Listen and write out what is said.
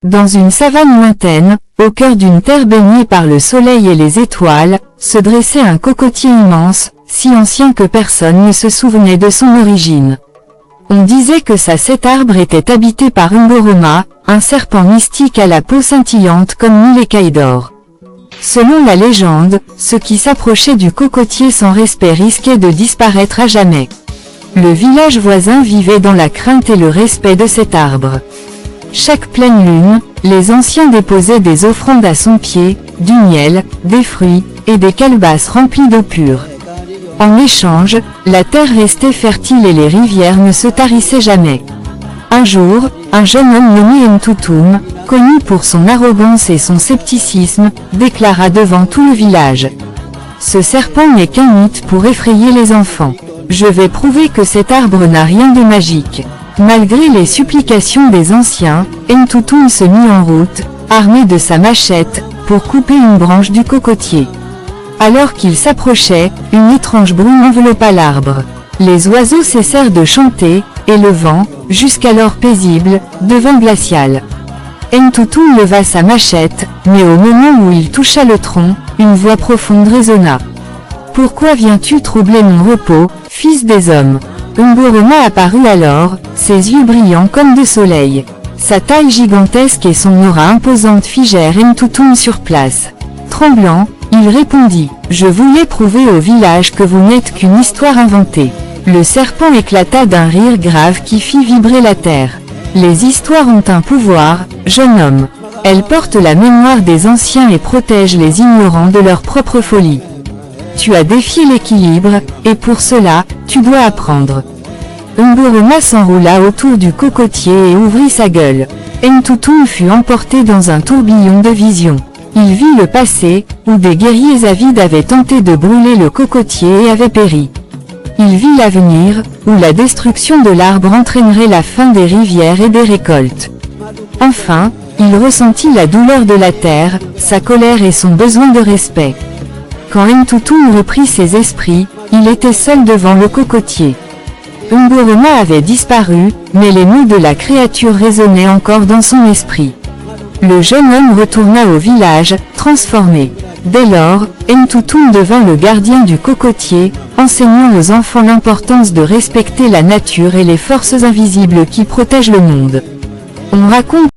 Dans une savane lointaine, au cœur d'une terre baignée par le soleil et les étoiles, se dressait un cocotier immense, si ancien que personne ne se souvenait de son origine. On disait que cet arbre était habité par Ungoroma, un serpent mystique à la peau scintillante comme 1000 écailles d'or. Selon la légende, ceux qui s'approchaient du cocotier sans respect risquaient de disparaître à jamais. Le village voisin vivait dans la crainte et le respect de cet arbre. Chaque pleine lune, les anciens déposaient des offrandes à son pied, du miel, des fruits, et des calebasses remplies d'eau pure. En échange, la terre restait fertile et les rivières ne se tarissaient jamais. Un jour, un jeune homme nommé Ntutum, connu pour son arrogance et son scepticisme, déclara devant tout le village: « Ce serpent n'est qu'un mythe pour effrayer les enfants. Je vais prouver que cet arbre n'a rien de magique. » Malgré les supplications des anciens, Ntutum se mit en route, armé de sa machette, pour couper une branche du cocotier. Alors qu'il s'approchait, une étrange brume enveloppa l'arbre. Les oiseaux cessèrent de chanter, et le vent, jusqu'alors paisible, devint glacial. Ntutum leva sa machette, mais au moment où il toucha le tronc, une voix profonde résonna. « Pourquoi viens-tu troubler mon repos, fils des hommes ?» Ungoroma apparut alors, ses yeux brillants comme de soleil. Sa taille gigantesque et son aura imposante figèrent Ntutum sur place. Tremblant, il répondit: « Je voulais prouver au village que vous n'êtes qu'une histoire inventée. » Le serpent éclata d'un rire grave qui fit vibrer la terre. « Les histoires ont un pouvoir, jeune homme. Elles portent la mémoire des anciens et protègent les ignorants de leur propre folie. Tu as défié l'équilibre, et pour cela, tu dois apprendre. » Ungoroma s'enroula autour du cocotier et ouvrit sa gueule. Ntutum fut emporté dans un tourbillon de visions. Il vit le passé, où des guerriers avides avaient tenté de brûler le cocotier et avaient péri. Il vit l'avenir, où la destruction de l'arbre entraînerait la fin des rivières et des récoltes. Enfin, il ressentit la douleur de la terre, sa colère et son besoin de respect. Quand Ntutum reprit ses esprits, il était seul devant le cocotier. Ungoroma avait disparu, mais les mots de la créature résonnaient encore dans son esprit. Le jeune homme retourna au village, transformé. Dès lors, Ntutum devint le gardien du cocotier, enseignant aux enfants l'importance de respecter la nature et les forces invisibles qui protègent le monde. On raconte